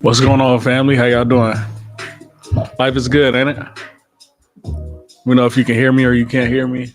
What's going on, family? How y'all doing? Life is good, ain't it? We know if you can hear me or you can't hear me.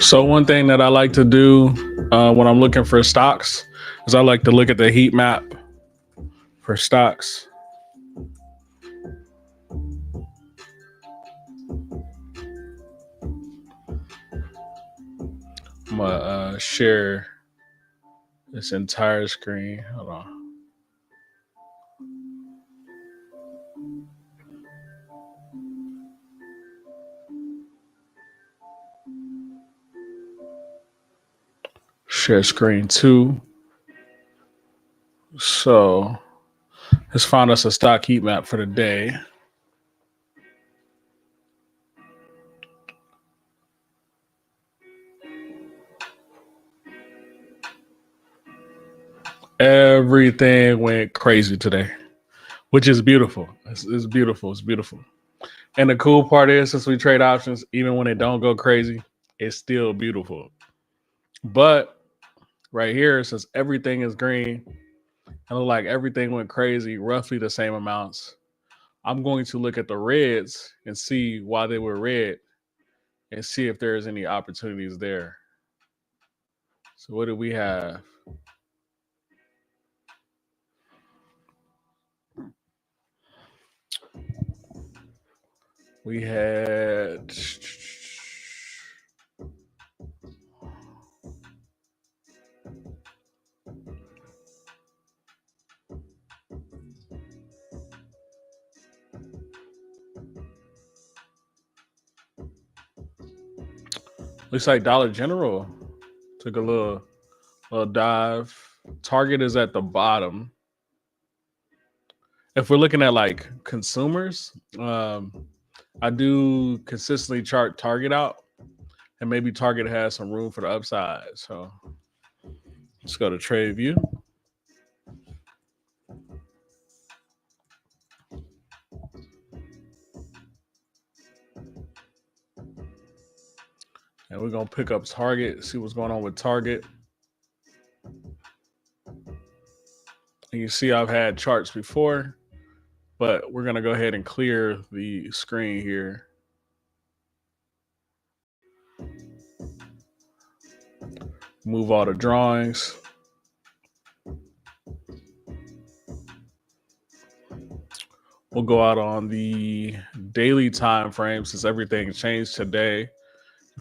So one thing that I like to do when I'm looking for stocks is I like to look at the heat map for stocks. I'm gonna share this entire screen. Hold on. Share screen two. So let's find us a stock heat map for the day. Everything went crazy today, which is beautiful. It's beautiful. It's beautiful. And the cool part is, since we trade options, even when it don't go crazy, it's still beautiful. But right here, since everything is green, and look like everything went crazy, roughly the same amounts, I'm going to look at the reds and see why they were red and see if there's any opportunities there. So what do we have? We had looks like Dollar General took a little dive. Target is at the bottom. If we're looking at like consumers, I do consistently chart Target out, and maybe Target has some room for the upside. So let's go to Trade View. And we're going to pick up Target, see what's going on with Target. And you see I've had charts before, but we're going to go ahead and clear the screen here. Move all the drawings. We'll go out on the daily time frame since everything changed today.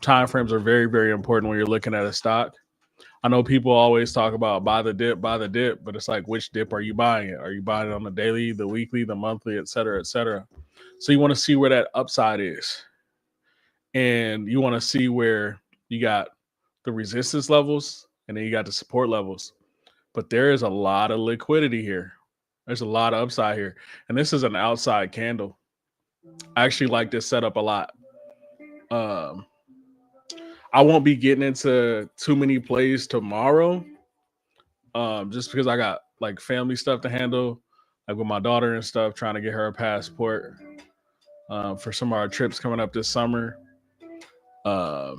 Time frames are very, very important when you're looking at a stock. I know people always talk about buy the dip, but it's like, which dip are you buying it? Are you buying it on the daily, the weekly, the monthly, et cetera, et cetera? So you want to see where that upside is. And you want to see where you got the resistance levels and then you got the support levels. But there is a lot of liquidity here. There's a lot of upside here. And this is an outside candle. I actually like this setup a lot. I won't be getting into too many plays tomorrow, just because I got like family stuff to handle, like with my daughter and stuff, trying to get her a passport for some of our trips coming up this summer. But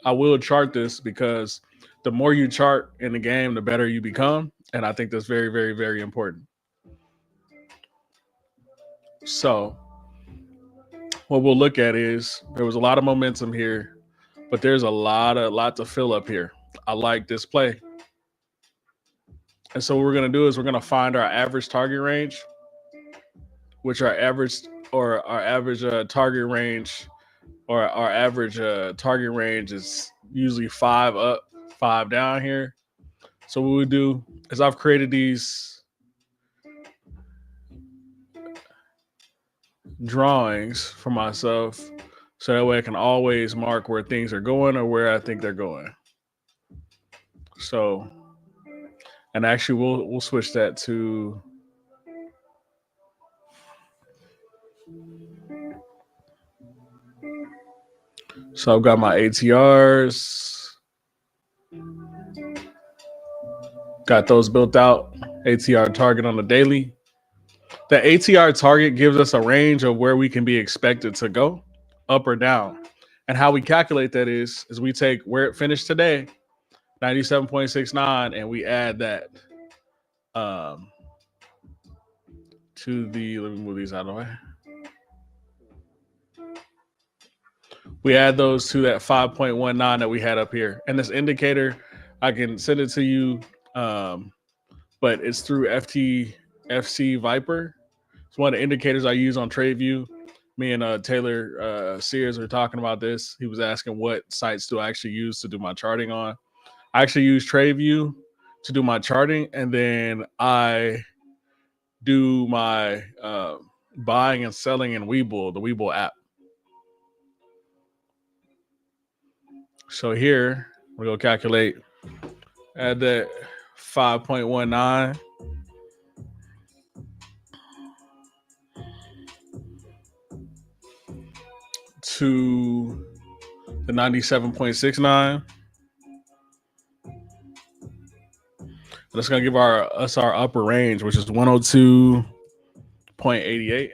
I will chart this because the more you chart in the game, the better you become. And I think that's very, very, very important. So what we'll look at is there was a lot of momentum here, but there's a lot to fill up here. I like this play. And so what we're going to do is we're going to find our average target range, which our average target range or our average target range is usually 5 up, 5 down here. So what we do is I've created these drawings for myself so that way I can always mark where things are going or where I think they're going. So, and actually we'll switch that to so I've got my ATRs, got those built out, ATR target on the daily. The ATR target gives us a range of where we can be expected to go, up or down. And how we calculate that is we take where it finished today, 97.69, and we add that to the, let me move these out of the way. We add those to that 5.19 that we had up here. And this indicator, I can send it to you, but it's through FTFC Viper. It's one of the indicators I use on TradeView. Me and Taylor Sears were talking about this. He was asking what sites do I actually use to do my charting on. I actually use TradeView to do my charting, and then I do my buying and selling in Webull, the Webull app. So here, we're going to calculate, add that 5.19. To the 97.69. That's going to give us our upper range, which is 102.88.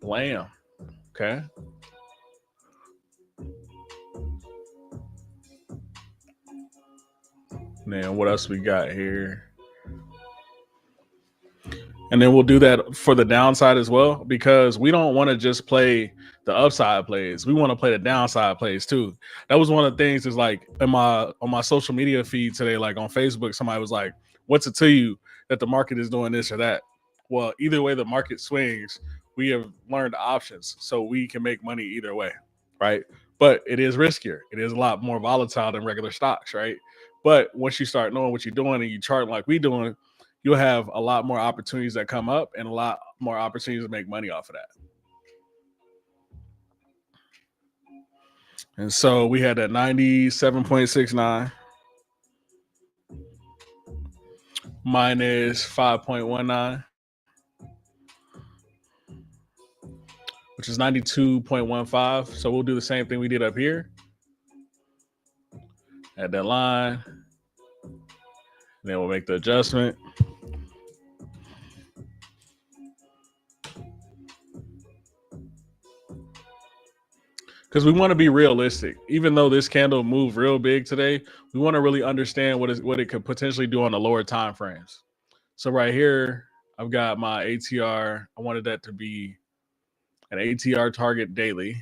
Blam. Okay. Now, what else we got here? And then we'll do that for the downside as well, because we don't want to just play the upside plays. We want to play the downside plays too. That was one of the things is like on my social media feed today, like on Facebook, somebody was like, what's it to you that the market is doing this or that? Well, either way the market swings, we have learned options, so we can make money either way, right? But it is riskier. It is a lot more volatile than regular stocks, right? But once you start knowing what you're doing and you chart like we doing, you'll have a lot more opportunities that come up and a lot more opportunities to make money off of that. And so we had that 97.69 minus 5.19, which is 92.15. So we'll do the same thing we did up here. Add that line. Then we'll make the adjustment. Because we want to be realistic. Even though this candle moved real big today, we want to really understand what it could potentially do on the lower time frames. So right here, I've got my ATR. I wanted that to be an ATR target daily.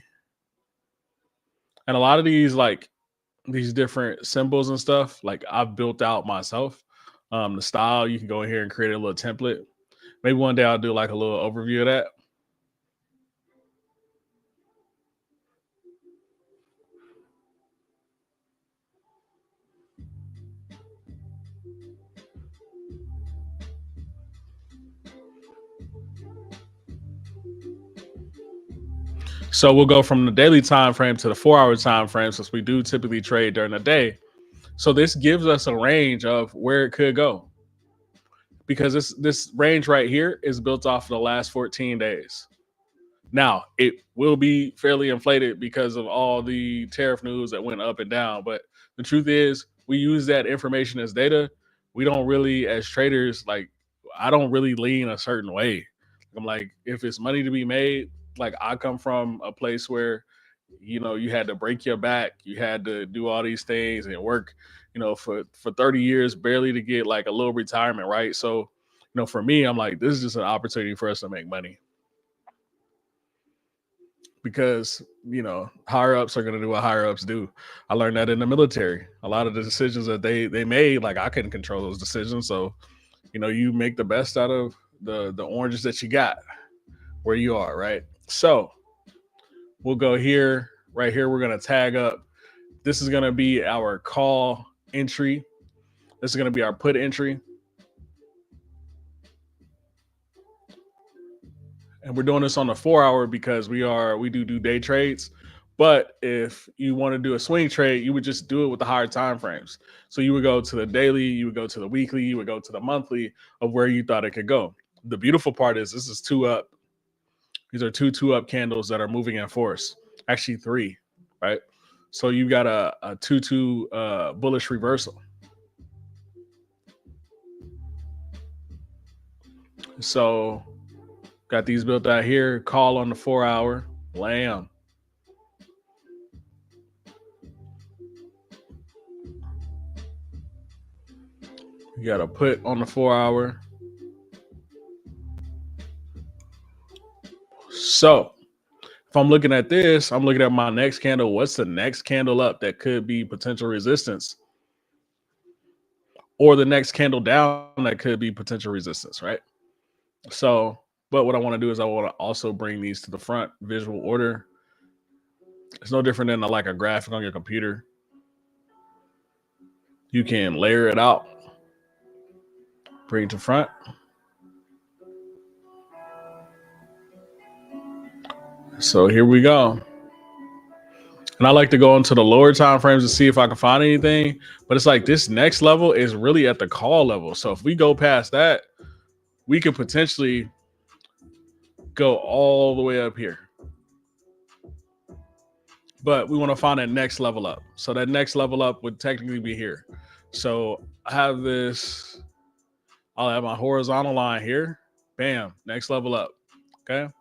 And a lot of these, like these different symbols and stuff, like I've built out myself. The style, you can go in here and create a little template. Maybe one day I'll do like a little overview of that. So we'll go from the daily time frame to the 4-hour time frame, since we do typically trade during the day. So this gives us a range of where it could go, because this range right here is built off of the last 14 days. Now it will be fairly inflated because of all the tariff news that went up and down. But the truth is, we use that information as data. We don't really, as traders, like I don't really lean a certain way. I'm like, if it's money to be made, like I come from a place where, you had to break your back, you had to do all these things and work, for 30 years barely to get like a little retirement, right? So, for me, I'm like, this is just an opportunity for us to make money, because higher ups are going to do what higher ups do. I learned that in the military. A lot of the decisions that they made, like I couldn't control those decisions. So you make the best out of the oranges that you got where you are, right? So we'll go here. Right here, we're going to tag up. This is going to be our call entry. This is going to be our put entry. And we're doing this on the 4-hour because we do day trades. But if you want to do a swing trade, you would just do it with the higher time frames. So you would go to the daily, you would go to the weekly, you would go to the monthly of where you thought it could go. The beautiful part is this is 2 up. These are 2 up candles that are moving in force. Actually 3, right? So you got a 2-2 bullish reversal. So got these built out here. Call on the 4-hour. Lamb. You got to put on the 4-hour. So if I'm looking at this, I'm looking at my next candle. What's the next candle up that could be potential resistance? Or the next candle down that could be potential resistance, right? So, but what I want to do is I want to also bring these to the front, visual order. It's no different than like a graphic on your computer. You can layer it out, bring it to front. So here we go. And I like to go into the lower time frames to see if I can find anything. But it's like this next level is really at the call level. So if we go past that, we could potentially go all the way up here. But we want to find that next level up. So that next level up would technically be here. So I have this, I'll have my horizontal line here. Bam, next level up. Okay.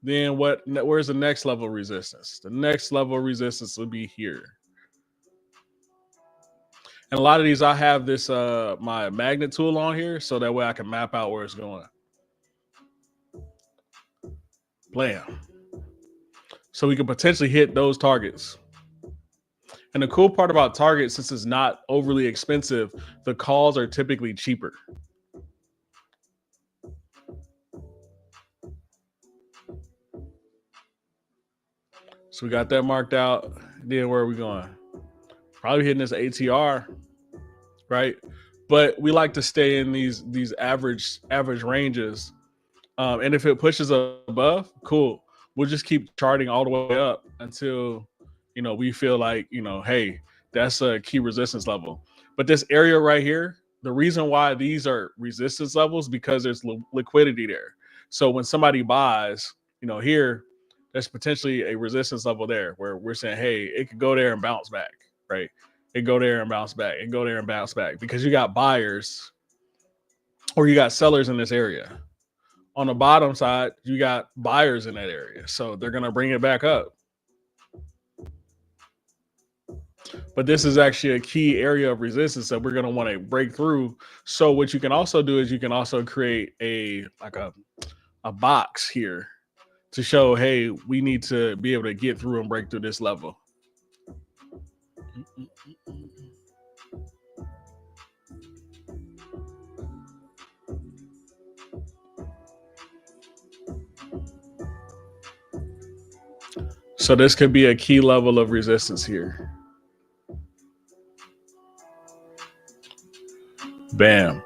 Then where's the next level of resistance? The next level of resistance would be here. And a lot of these, I have this my magnet tool on here, so that way I can map out where it's going. Blam. So we could potentially hit those targets. And the cool part about targets, since it's not overly expensive, the calls are typically cheaper. So we got that marked out. Then where are we going? Probably hitting this ATR, right? But we like to stay in these average ranges. And if it pushes above, cool. We'll just keep charting all the way up until we feel like hey, that's a key resistance level. But this area right here, the reason why these are resistance levels because there's liquidity there. So when somebody buys, here, there's potentially a resistance level there where we're saying, hey, it could go there and bounce back, right? It go there and bounce back, and go there and bounce back because you got buyers or you got sellers in this area. On the bottom side, you got buyers in that area. So they're going to bring it back up. But this is actually a key area of resistance that we're going to want to break through. So what you can also do is you can also create a box here to show, hey, we need to be able to get through and break through this level. So this could be a key level of resistance here. Bam.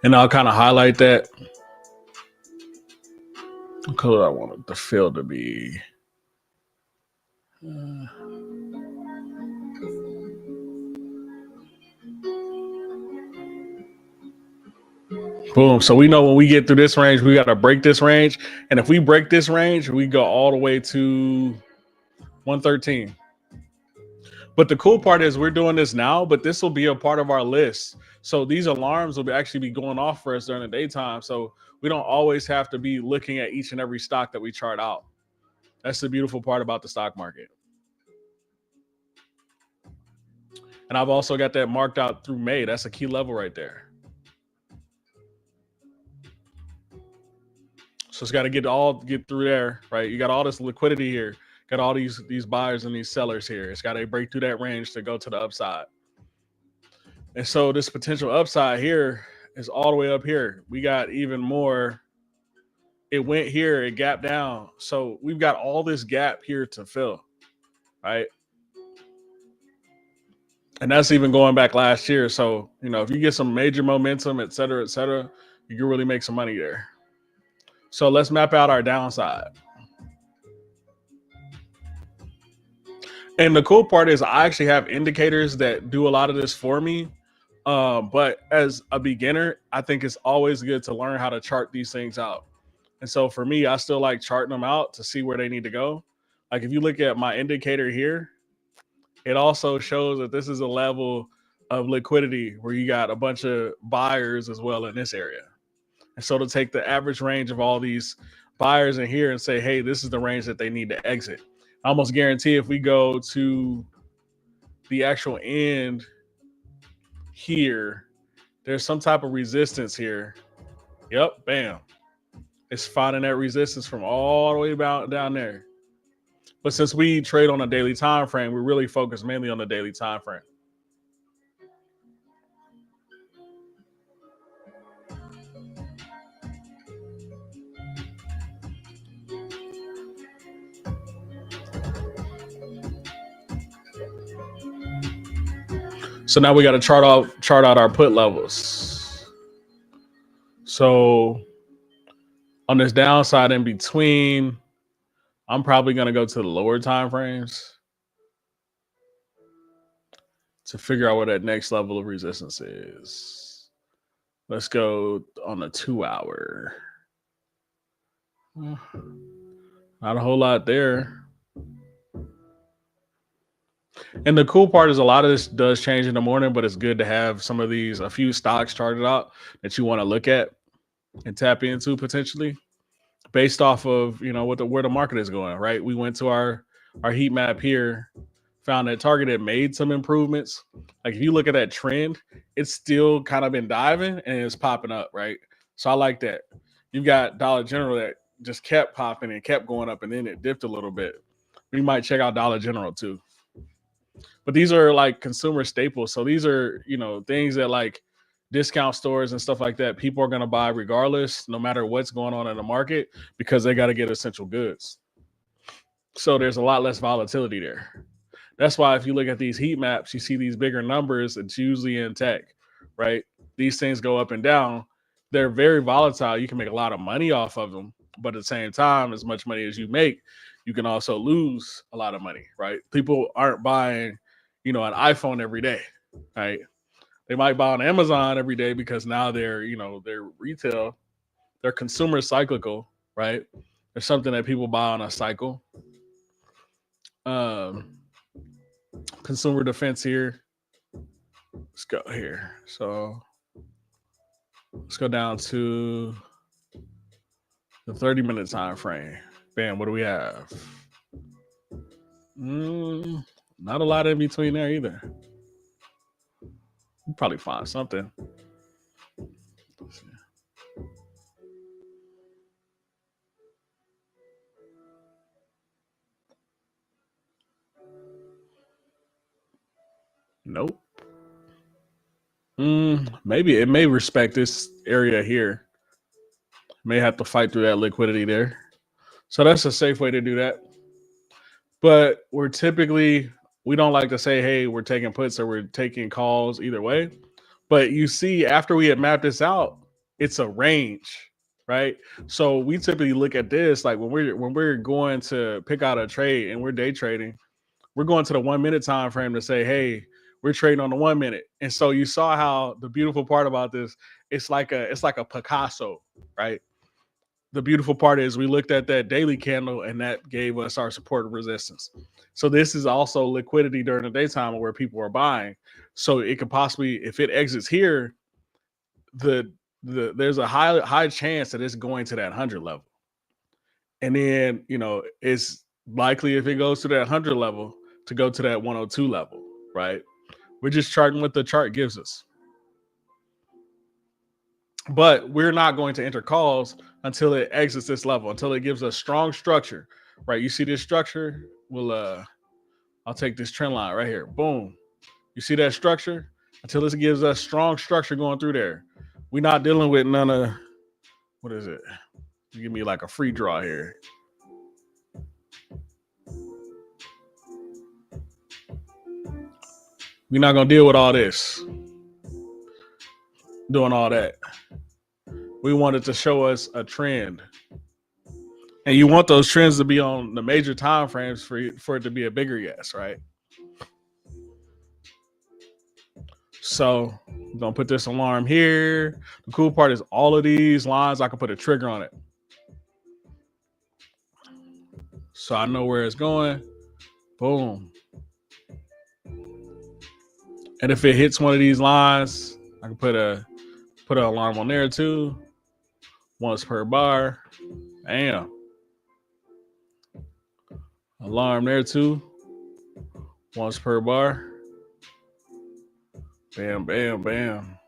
And I'll kind of highlight that. What color I want the fill to be. Boom. So we know when we get through this range, we got to break this range. And if we break this range, we go all the way to 113. But the cool part is we're doing this now, but this will be a part of our list. So these alarms will actually be going off for us during the daytime. So we don't always have to be looking at each and every stock that we chart out. That's the beautiful part about the stock market. And I've also got that marked out through May. That's a key level right there. So it's got to get through there, right? You got all this liquidity here. Got all these buyers and these sellers here. It's got to break through that range to go to the upside. And so this potential upside here is all the way up here. We got even more. It went here, it gapped down. So we've got all this gap here to fill, right? And that's even going back last year. So, if you get some major momentum, et cetera, you can really make some money there. So let's map out our downside. And the cool part is I actually have indicators that do a lot of this for me. But as a beginner, I think it's always good to learn how to chart these things out. And so for me, I still like charting them out to see where they need to go. Like if you look at my indicator here, it also shows that this is a level of liquidity where you got a bunch of buyers as well in this area. And so to take the average range of all these buyers in here and say, hey, this is the range that they need to exit. I almost guarantee if we go to the actual end here, there's some type of resistance here. Yep, bam. It's finding that resistance from all the way down there. But since we trade on a daily time frame, we really focus mainly on the daily time frame. So now we got to chart out our put levels. So on this downside in between, I'm probably going to go to the lower time frames to figure out what that next level of resistance is. Let's go on the 2 hour. Not a whole lot there. And the cool part is a lot of this does change in the morning, but it's good to have a few stocks charted out that you want to look at and tap into potentially based off of, where the market is going, right? We went to our heat map here, found that Target had made some improvements. Like if you look at that trend, it's still kind of been diving and it's popping up, right? So I like that. You've got Dollar General that just kept popping and kept going up and then it dipped a little bit. We might check out Dollar General too. But these are like consumer staples. So these are, things that like discount stores and stuff like that, people are going to buy regardless, no matter what's going on in the market, because they got to get essential goods. So there's a lot less volatility there. That's why if you look at these heat maps, you see these bigger numbers. It's usually in tech, right? These things go up and down. They're very volatile. You can make a lot of money off of them, but at the same time, as much money as you make, you can also lose a lot of money, right? People aren't buying, an iPhone every day, right? They might buy on Amazon every day because now they're retail, they're consumer cyclical, right? There's something that people buy on a cycle. Um, Consumer defense here. Let's go here. So let's go down to the 30-minute time frame. Bam, what do we have? Not a lot in between there either. We'll probably find something. Nope. Maybe it may respect this area here. May have to fight through that liquidity there. So that's a safe way to do that. But we don't like to say, hey, we're taking puts or we're taking calls either way. But you see, after we had mapped this out, it's a range, right? So we typically look at this like when we're going to pick out a trade and we're day trading, we're going to the 1 minute time frame to say, hey, we're trading on the 1 minute. And so you saw how the beautiful part about this, it's like a Picasso, right? The beautiful part is we looked at that daily candle and that gave us our support and resistance. So this is also liquidity during the daytime where people are buying. So it could possibly, if it exits here, there's a high chance that it's going to that 100 level. And then, it's likely if it goes to that 100 level to go to that 102 level, right? We're just charting what the chart gives us. But we're not going to enter calls until it exits this level, until it gives us strong structure, right? You see this structure? I'll take this trend line right here. Boom. You see that structure? Until this gives us strong structure going through there. We're not dealing with none of, what is it? Give me like a free draw here. We're not going to deal with all this. Doing all that. We wanted to show us a trend. And you want those trends to be on the major time frames for it to be a bigger yes, right? So I'm going to put this alarm here. The cool part is all of these lines, I can put a trigger on it. So I know where it's going. Boom. And if it hits one of these lines, I can put an alarm on there too. Once per bar. Bam. Alarm there too. Once per bar. Bam, bam, bam.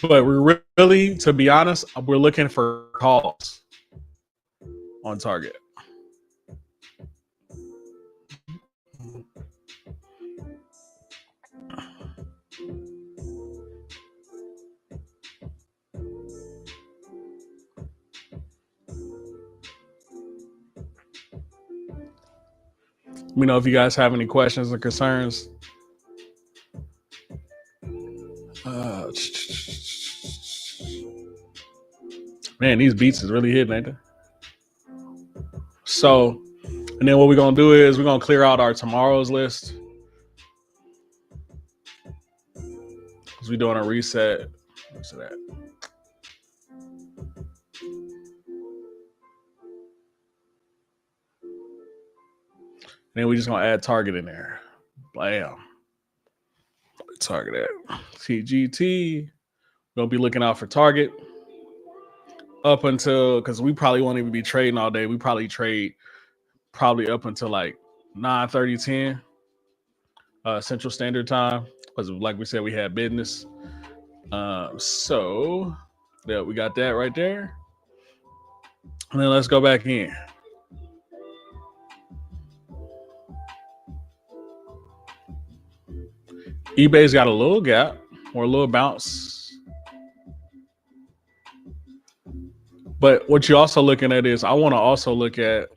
But we're really, to be honest, we're looking for calls on target. Let me know if you guys have any questions or concerns. Man, these beats is really hitting, ain't they? So, and then what we're going to do is we're going to clear out our tomorrow's list. Because we're doing a reset. What's that? And then we're just going to add target in there. Bam. Target at TGT. We're going to be looking out for target up until, because we probably won't even be trading all day. We probably trade up until like 9:30, 10 Central Standard Time. Because like we said, we had business. So yeah, we got that right there. And then let's go back in. eBay's got a little gap or a little bounce. But what you're also looking at is I want to also look at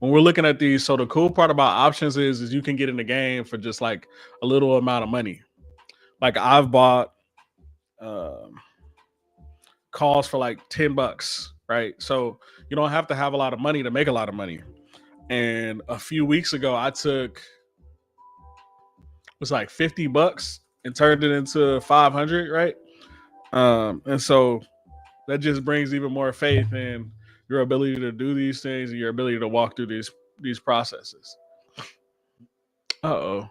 when we're looking at these, so the cool part about options is you can get in the game for just like a little amount of money. Like I've bought calls for like $10, right? So you don't have to have a lot of money to make a lot of money. And a few weeks ago, I took was like $50 and turned it into 500, right? And so that just brings even more faith in your ability to do these things and your ability to walk through these processes. Uh-oh.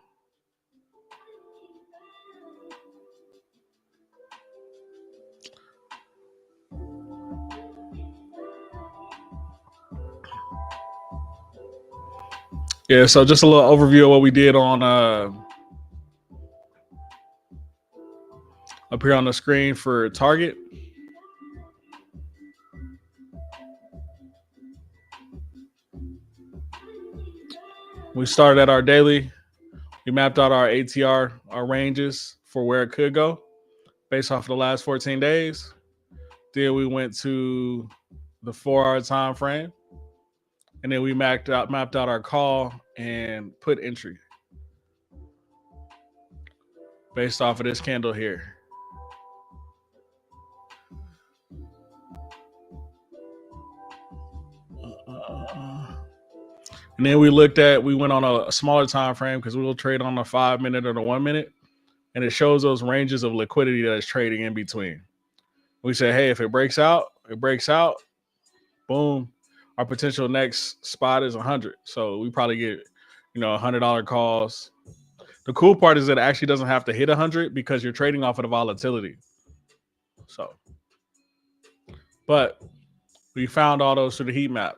Yeah, so just a little overview of what we did on up here on the screen for Target. We started at our daily. We mapped out our ATR, our ranges for where it could go based off of the last 14 days. Then we went to the 4-hour time frame. And then we mapped out our call and put entry based off of this candle here. And then we went on a smaller time frame because we will trade on the 5 minute or the 1 minute. And it shows those ranges of liquidity that is trading in between. We say, hey, if it breaks out, it breaks out. Boom. Our potential next spot is 100. So we probably get, $100 calls. The cool part is that it actually doesn't have to hit 100 because you're trading off of the volatility. So, but we found all those through the heat map.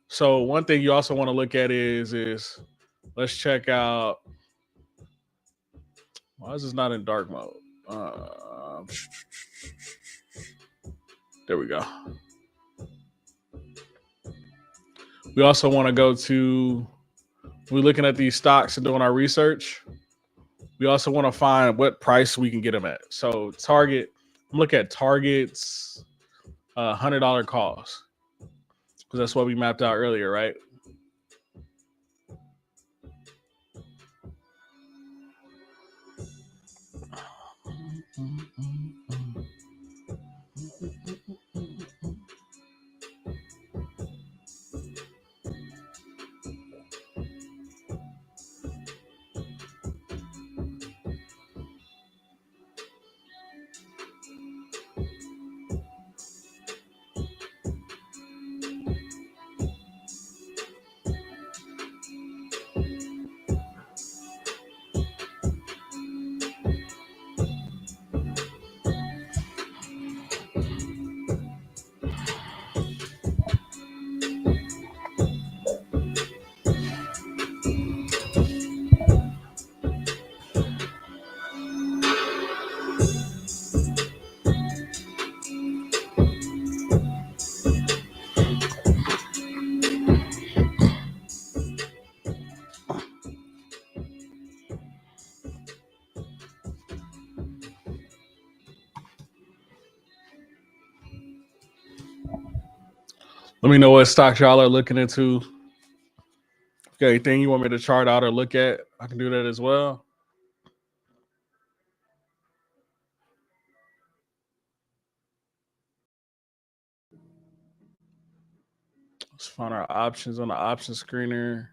So one thing you also want to look at is let's check out. Why is this not in dark mode? There we go. We also want to go to, we're looking at these stocks and doing our research. We also want to find what price we can get them at. So Target, I'm looking at Target's $100 calls because that's what we mapped out earlier, right? Let me know what stocks y'all are looking into. If you got anything you want me to chart out or look at, I can do that as well. Let's find our options on the option screener.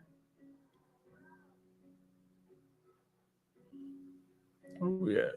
Where we at?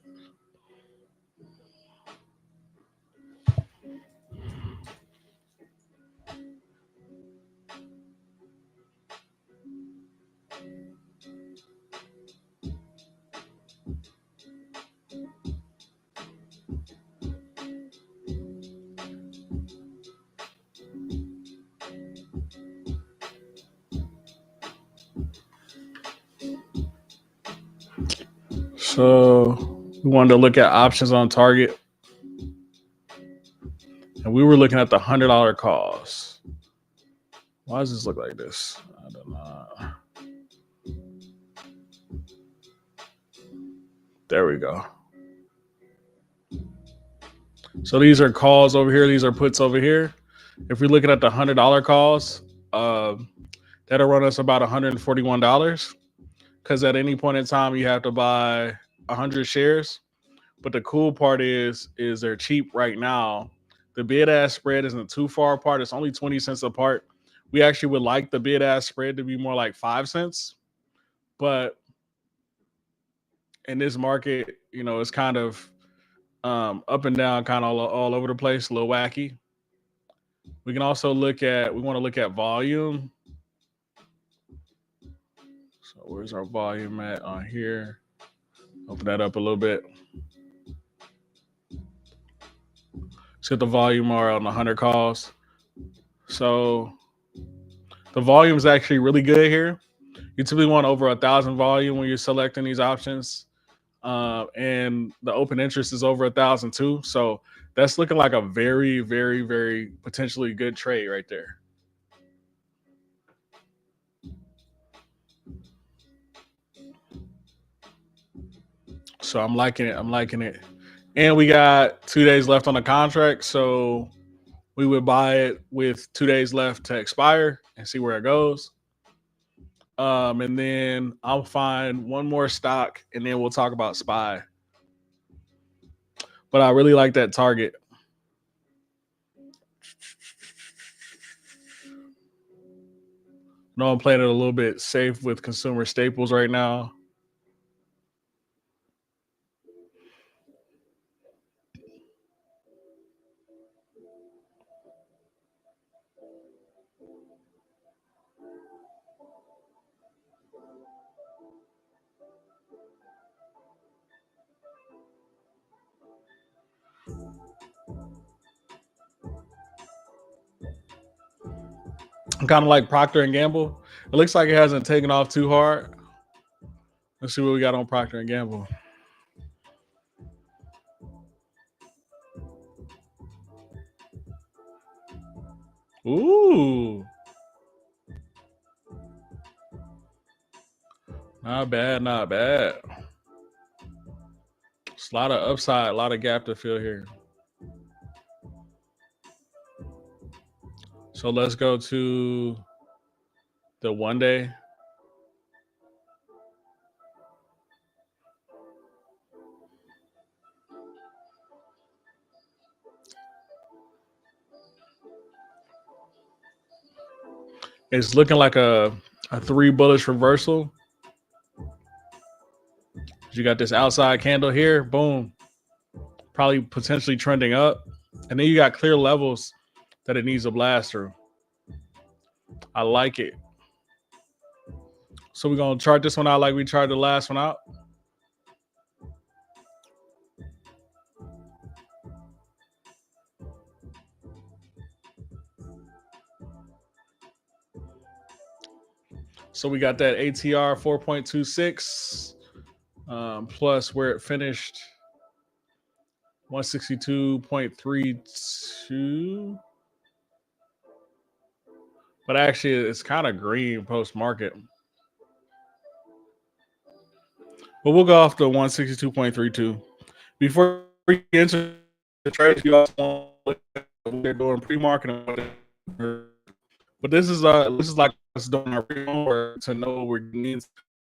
So we wanted to look at options on Target. And we were looking at the $100 calls. Why does this look like this? I don't know. There we go. So these are calls over here. These are puts over here. If we're looking at the $100 calls, that That'll run us about $141 because at any point in time you have to buy 100 shares. But the cool part is they're cheap right now. The bid ask spread isn't too far apart. It's only 20 cents apart. We actually would like the bid ask spread to be more like 5 cents. But in this market, it's kind of up and down, kind of all over the place, a little wacky. We can also we want to look at volume. So where's our volume at on here? Open that up a little bit. See what the volume are on the 100 calls. So the volume is actually really good here. You typically want over 1,000 volume when you're selecting these options. And the open interest is over 1,000 too. So that's looking like a very, very, very potentially good trade right there. So I'm liking it. And we got 2 days left on the contract. So we would buy it with 2 days left to expire and see where it goes. And then I'll find one more stock and then we'll talk about SPY. But I really like that target. No, I'm playing it a little bit safe with consumer staples right now. I'm kind of like Procter and Gamble. It looks like it hasn't taken off too hard. Let's see what we got on Procter and Gamble. Ooh. Not bad, not bad. It's a lot of upside, a lot of gap to fill here. So let's go to the 1 day. It's looking like a 3 bullish reversal. You got this outside candle here, boom. Probably potentially trending up. And then you got clear levels that it needs to blast through. I like it. So we're going to chart this one out like we charted the last one out. So we got that ATR 4.26 plus where it finished 162.32. But actually, it's kind of green post-market. But we'll go off the 162.32. Before we get into the trade, you also want to look at what they're doing pre-market. But this is like us doing our homework to know what we're getting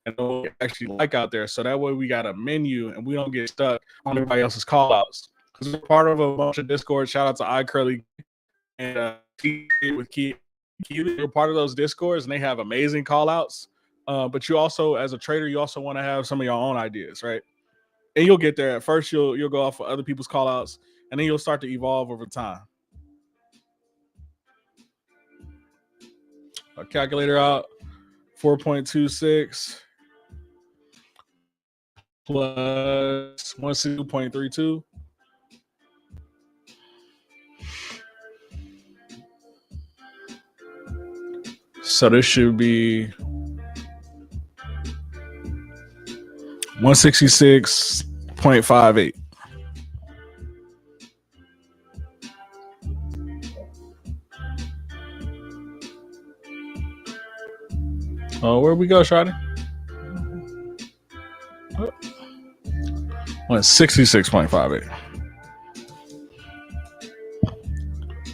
and know what we actually like out there. So that way we got a menu and we don't get stuck on everybody else's call outs. Because we're part of a bunch of Discord. Shout out to iCurly and with Key. You're part of those Discords and they have amazing call outs. But you also, as a trader, you also want to have some of your own ideas, right? And you'll get there. At first, you'll go off of other people's call outs, and then you'll start to evolve over time. A calculator out, 4.26 plus 162.32. So this should be 166.58. Oh, where we go, Shotty? 166.58.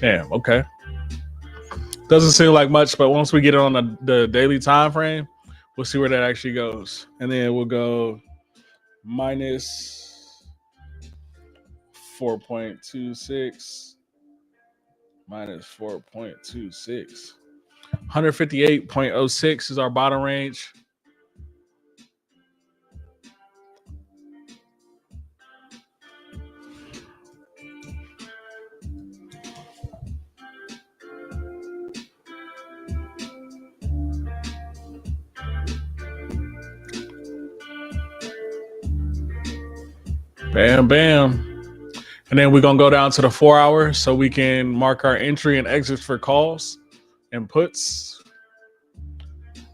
Damn, okay. Doesn't seem like much, but once we get it on the daily time frame, we'll see where that actually goes. And then we'll go minus 4.26 minus 4.26. 158.06 is our bottom range. Bam, bam. And then we're going to go down to the 4 hour so we can mark our entry and exits for calls and puts.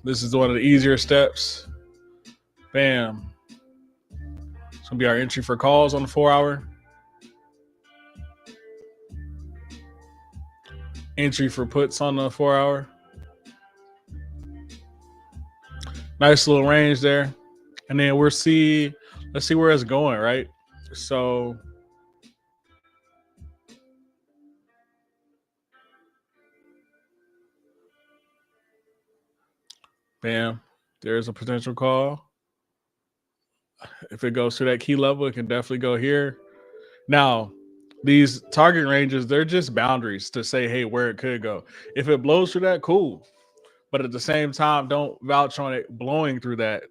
This is one of the easier steps. Bam. It's going to be our entry for calls on the 4 hour. Entry for puts on the 4 hour. Nice little range there. And then let's see where it's going, right? So bam, there's a potential call. If it goes to that key level, it can definitely go here. Now, these target ranges, they're just boundaries to say, hey, where it could go. If it blows through that, cool. But at the same time, don't vouch on it blowing through that.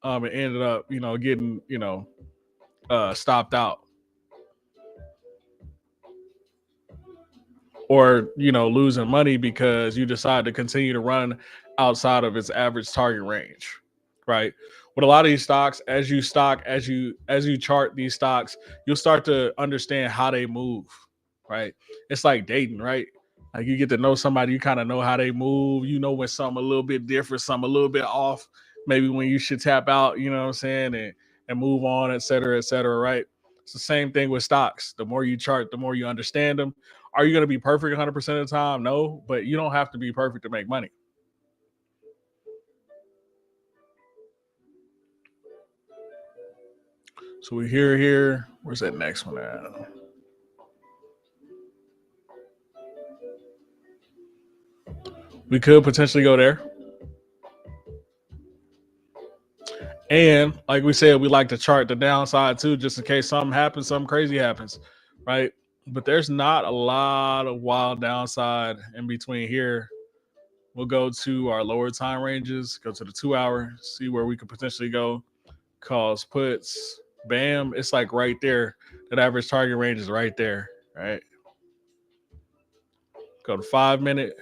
It ended up, getting, stopped out. Or, losing money because you decide to continue to run outside of its average target range, right? With a lot of these stocks, as you chart these stocks, you'll start to understand how they move, right? It's like dating, right? Like you get to know somebody, you kind of know how they move. You know when something a little bit different, something a little bit off, maybe when you should tap out, you know what I'm saying, and move on, et cetera, right? It's the same thing with stocks. The more you chart, the more you understand them. Are you going to be perfect 100% of the time? No, but you don't have to be perfect to make money. So we here. Where's that next one at? We could potentially go there. And like we said, we like to chart the downside too, just in case something happens, something crazy happens, right? But there's not a lot of wild downside in between here. We'll go to our lower time ranges, go to the 2 hour, see where we could potentially go. Calls, puts, bam, it's like right there. That average target range is right there, right? Go to 5 minute.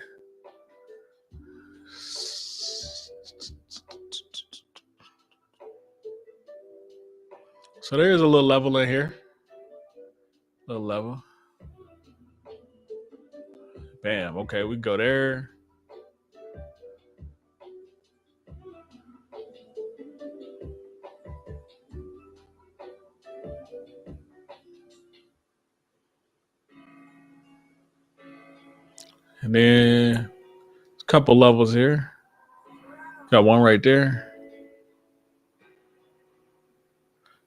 So there's a little level in here. Little level. Bam. Okay, we go there. And then a couple levels here. Got one right there.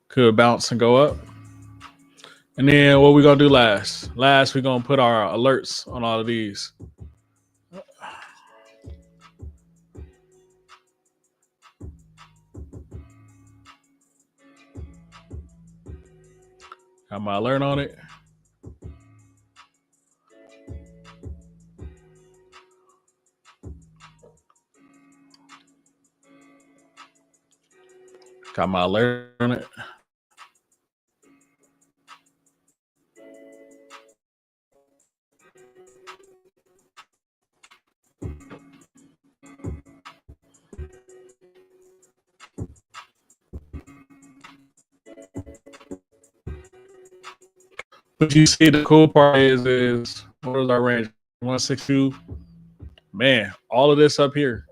Could bounce and go up. And then what we gonna do last? Last, we're gonna put our alerts on all of these. Got my alert on it. Got my alert on it. But you see, the cool part is what is our range? 162. Man, all of this up here.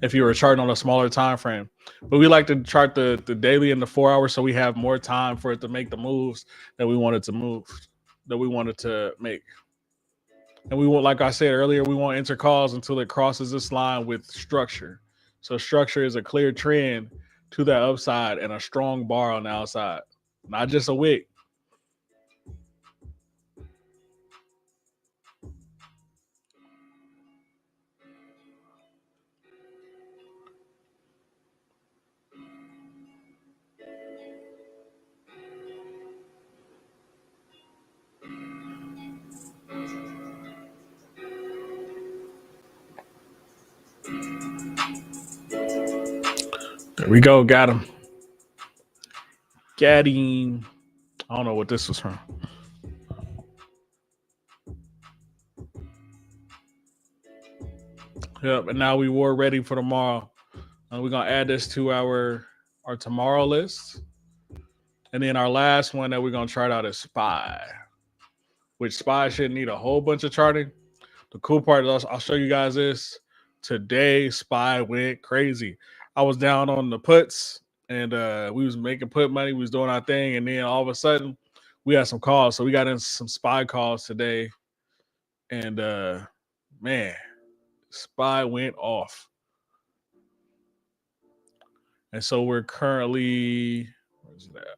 If you were charting on a smaller time frame, but we like to chart the daily and the 4 hours so we have more time for it to make the moves that we wanted to make. And we want, like I said earlier, we won't enter calls until it crosses this line with structure. So structure is a clear trend to that upside and a strong bar on the outside, not just a wick. There we go. Got him. Got him. I don't know what this was from. Yep. And now we were ready for tomorrow. We're gonna add this to our tomorrow list. And then our last one that we're gonna chart out is SPY, which SPY shouldn't need a whole bunch of charting. The cool part is I'll show you guys this. Today, SPY went crazy. I was down on the puts and we was making put money. We was doing our thing. And then all of a sudden we had some calls. So we got in some SPY calls today. And man, SPY went off. And so we're currently, where's that?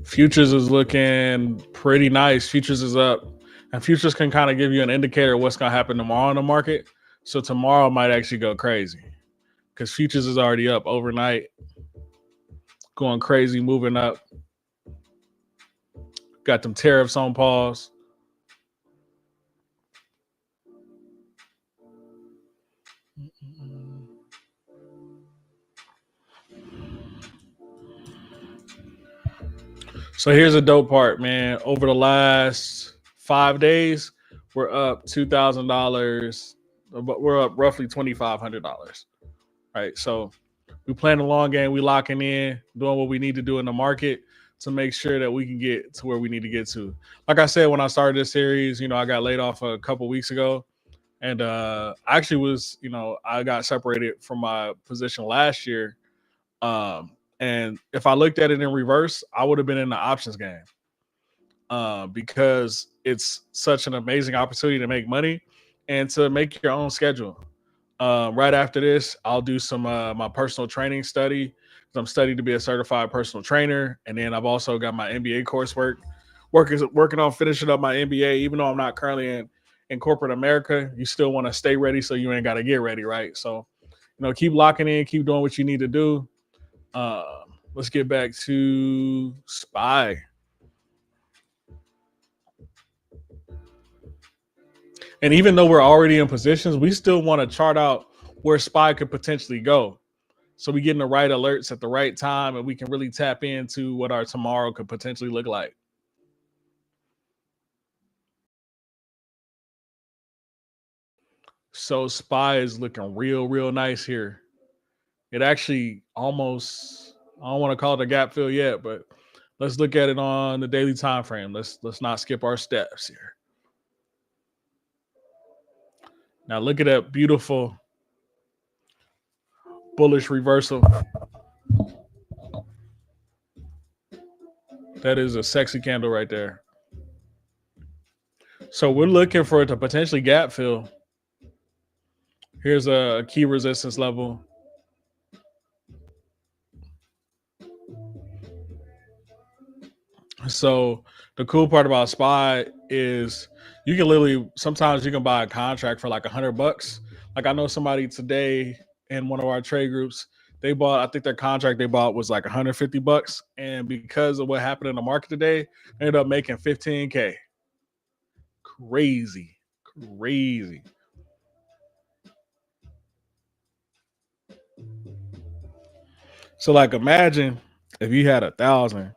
Futures is looking pretty nice. Futures is up. And futures can kind of give you an indicator of what's going to happen tomorrow in the market. So tomorrow might actually go crazy because futures is already up overnight, going crazy, moving up. Got them tariffs on pause. So here's a dope part, man. Over the last 5 days, we're up $2,000, but we're up roughly $2,500. Right. So we playing the long game. We locking in, doing what we need to do in the market to make sure that we can get to where we need to get to. Like I said, when I started this series, I got laid off a couple weeks ago. And I actually was, I got separated from my position last year. And if I looked at it in reverse, I would have been in the options game because it's such an amazing opportunity to make money and to make your own schedule. Right after this, I'll do some my personal training study. I'm studying to be a certified personal trainer, and then I've also got my MBA coursework. Working on finishing up my MBA, even though I'm not currently in corporate America. You still want to stay ready, so you ain't got to get ready, right? So, keep locking in, keep doing what you need to do. Let's get back to SPY. And even though we're already in positions, we still want to chart out where SPY could potentially go. So we getting the right alerts at the right time and we can really tap into what our tomorrow could potentially look like. So SPY is looking real nice here. It actually almost, I don't want to call it a gap fill yet, but let's look at it on the daily time frame. Let's not skip our steps here. Now look at that beautiful bullish reversal. That is a sexy candle right there. So we're looking for it to potentially gap fill. Here's a key resistance level. So the cool part about SPY is you can literally, sometimes you can buy a contract for like $100. Like I know somebody today in one of our trade groups, they bought, I think their contract they bought was like $150. And because of what happened in the market today, they ended up making 15K. Crazy. So like imagine if you had 1,000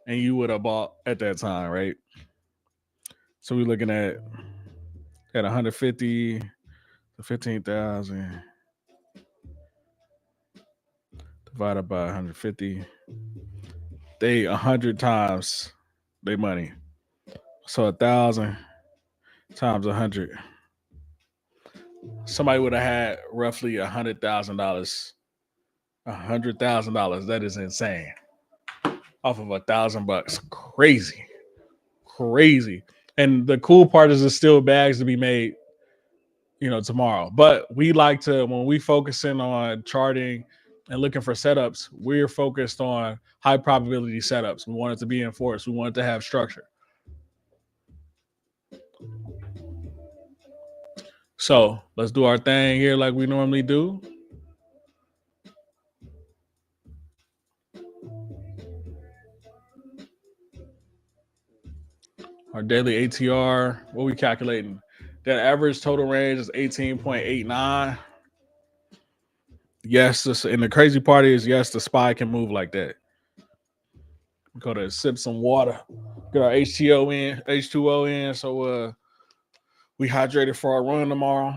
and you would have bought at that time, right? So we're looking at 150 to 15,000 divided by 150. They 100 times their money. So 1,000 times 100. Somebody would have had roughly $100,000. $100,000. That is insane. Off of $1,000. Crazy. And the cool part is there's still bags to be made, tomorrow. But we like to, when we focusing on charting and looking for setups, we're focused on high probability setups. We want it to be enforced. We want it to have structure. So let's do our thing here like we normally do. Our daily ATR, what we calculating? That average total range is 18.89. Yes, and the crazy part is, yes, the SPY can move like that. Go to sip some water, get our H2O in, so we hydrated for our run tomorrow.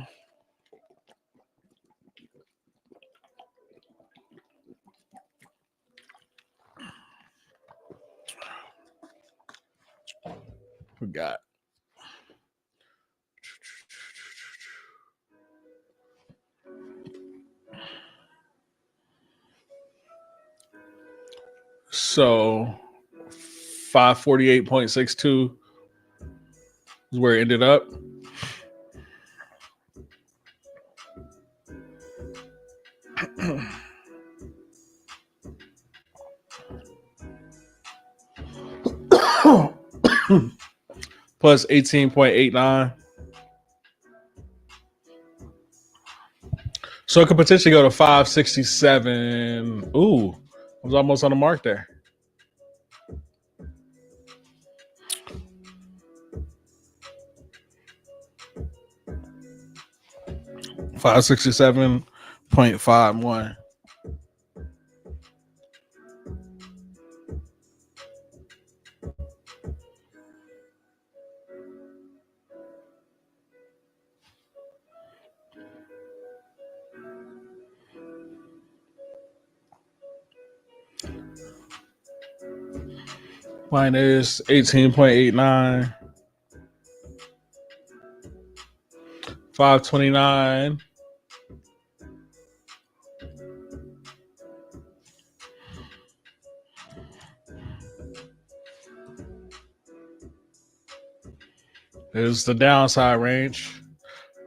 We got so 548.62 is where it ended up. Plus 18.89. So it could potentially go to 567. Ooh, I was almost on the mark there. $567.51. Mine is 18.89. 529. Is the downside range.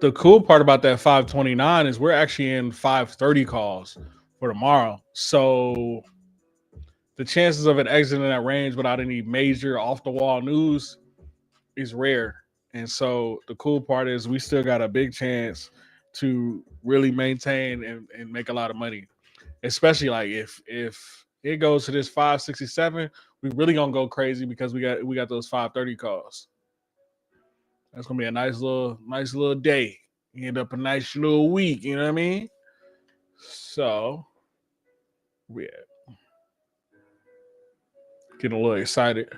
The cool part about that 529 is we're actually in 530 calls for tomorrow. So the chances of it exiting that range without any major off the wall news is rare. And so the cool part is we still got a big chance to really maintain and make a lot of money. Especially like if it goes to this 567, we really gonna go crazy because we got those 530 calls. That's gonna be a nice little day. You end up a nice little week, you know what I mean? So yeah. Getting a little excited.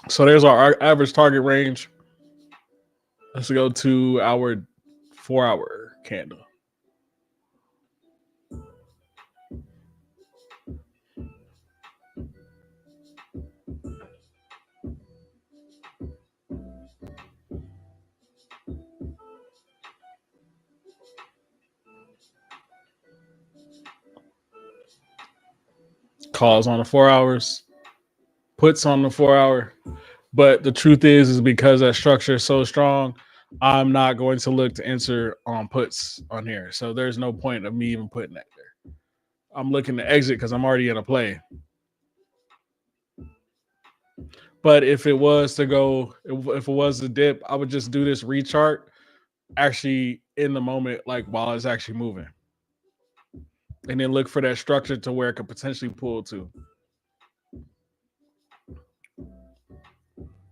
So there's our average target range. Let's go to our 4-hour candle. Calls on the 4 hours, puts on the 4-hour. But the truth is because that structure is so strong, I'm not going to look to enter on puts on here. So there's no point of me even putting that there. I'm looking to exit because I'm already in a play. But if it was to go, if it was a dip, I would just do this rechart actually in the moment, like while it's actually moving. And then look for that structure to where it could potentially pull to.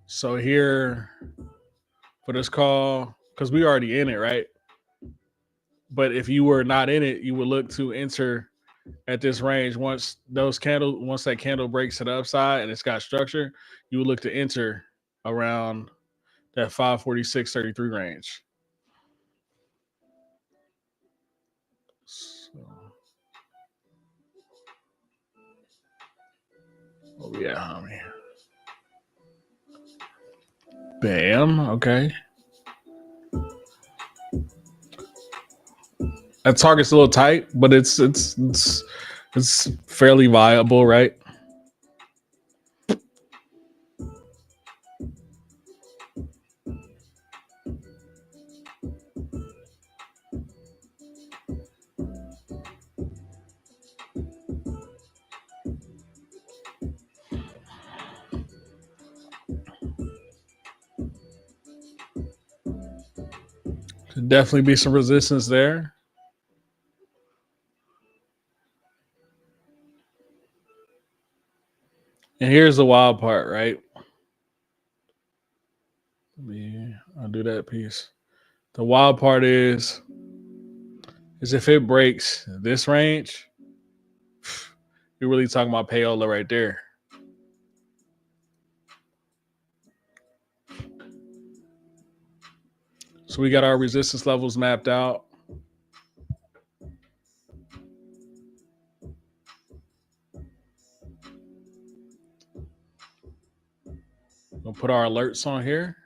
So here for this call, because we already in it, right? But if you were not in it, you would look to enter at this range. Once that candle breaks to the upside and it's got structure, you would look to enter around that 546.33 range. So, oh yeah, homie. Bam. Okay. That target's a little tight, but it's fairly viable, right? Could definitely be some resistance there. And here's the wild part, right? I'll do that piece. The wild part is if it breaks this range, you're really talking about payola right there. So we got our resistance levels mapped out. We'll put our alerts on here.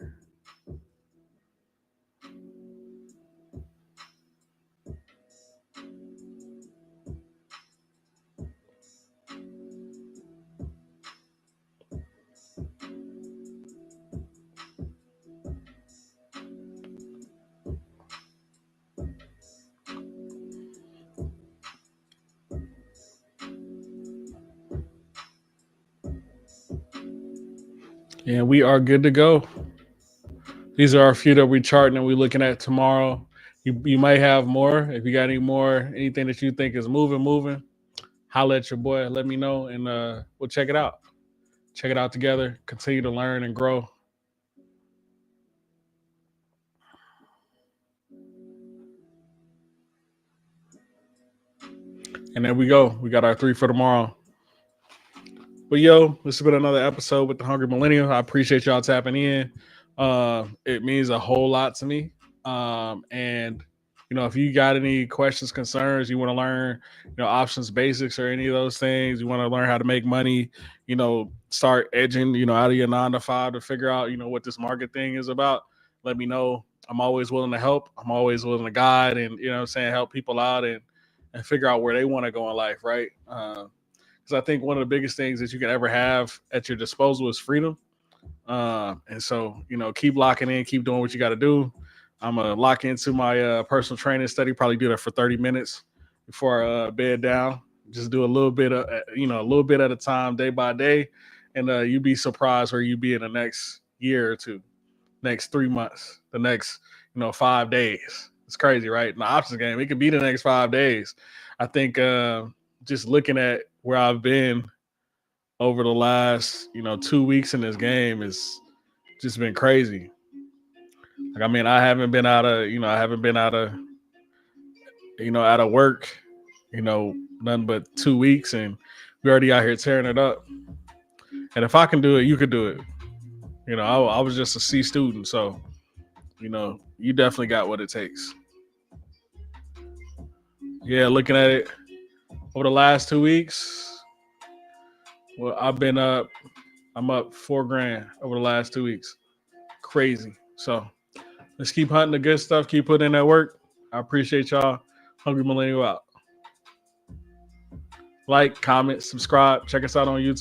And we are good to go. These are a few that we're charting and we're looking at tomorrow. You might have more. If you got anything that you think is moving, holla at your boy. Let me know, and we'll check it out. Check it out together. Continue to learn and grow. And there we go. We got our 3 for tomorrow. But yo, this has been another episode with the Hungry Millennial. I appreciate y'all tapping in. It means a whole lot to me. And if you got any questions, concerns, you want to learn, options basics or any of those things, you want to learn how to make money, start edging, out of your 9 to 5 to figure out, what this market thing is about. Let me know. I'm always willing to help. I'm always willing to guide and, help people out and figure out where they want to go in life. Right. Because I think one of the biggest things that you can ever have at your disposal is freedom. And so, keep locking in, keep doing what you got to do. I'm going to lock into my personal training study, probably do that for 30 minutes before I bed down. Just do a little bit of, a little bit at a time, day by day. And you'd be surprised where you be in the next year or two, next 3 months, the next, 5 days. It's crazy, right? In the options game, it could be the next 5 days. I think just looking at where I've been over the last, 2 weeks in this game is just been crazy. Like, I mean, I haven't been out of work, nothing but 2 weeks, and we already out here tearing it up. And if I can do it, you could do it. I was just a C student, so, you definitely got what it takes. Yeah, looking at it over the last 2 weeks, well, I'm up $4,000 over the last 2 weeks. Crazy. So let's keep hunting the good stuff. Keep putting in that work. I appreciate y'all. Hungry Millennial out. Like, comment, subscribe. Check us out on YouTube.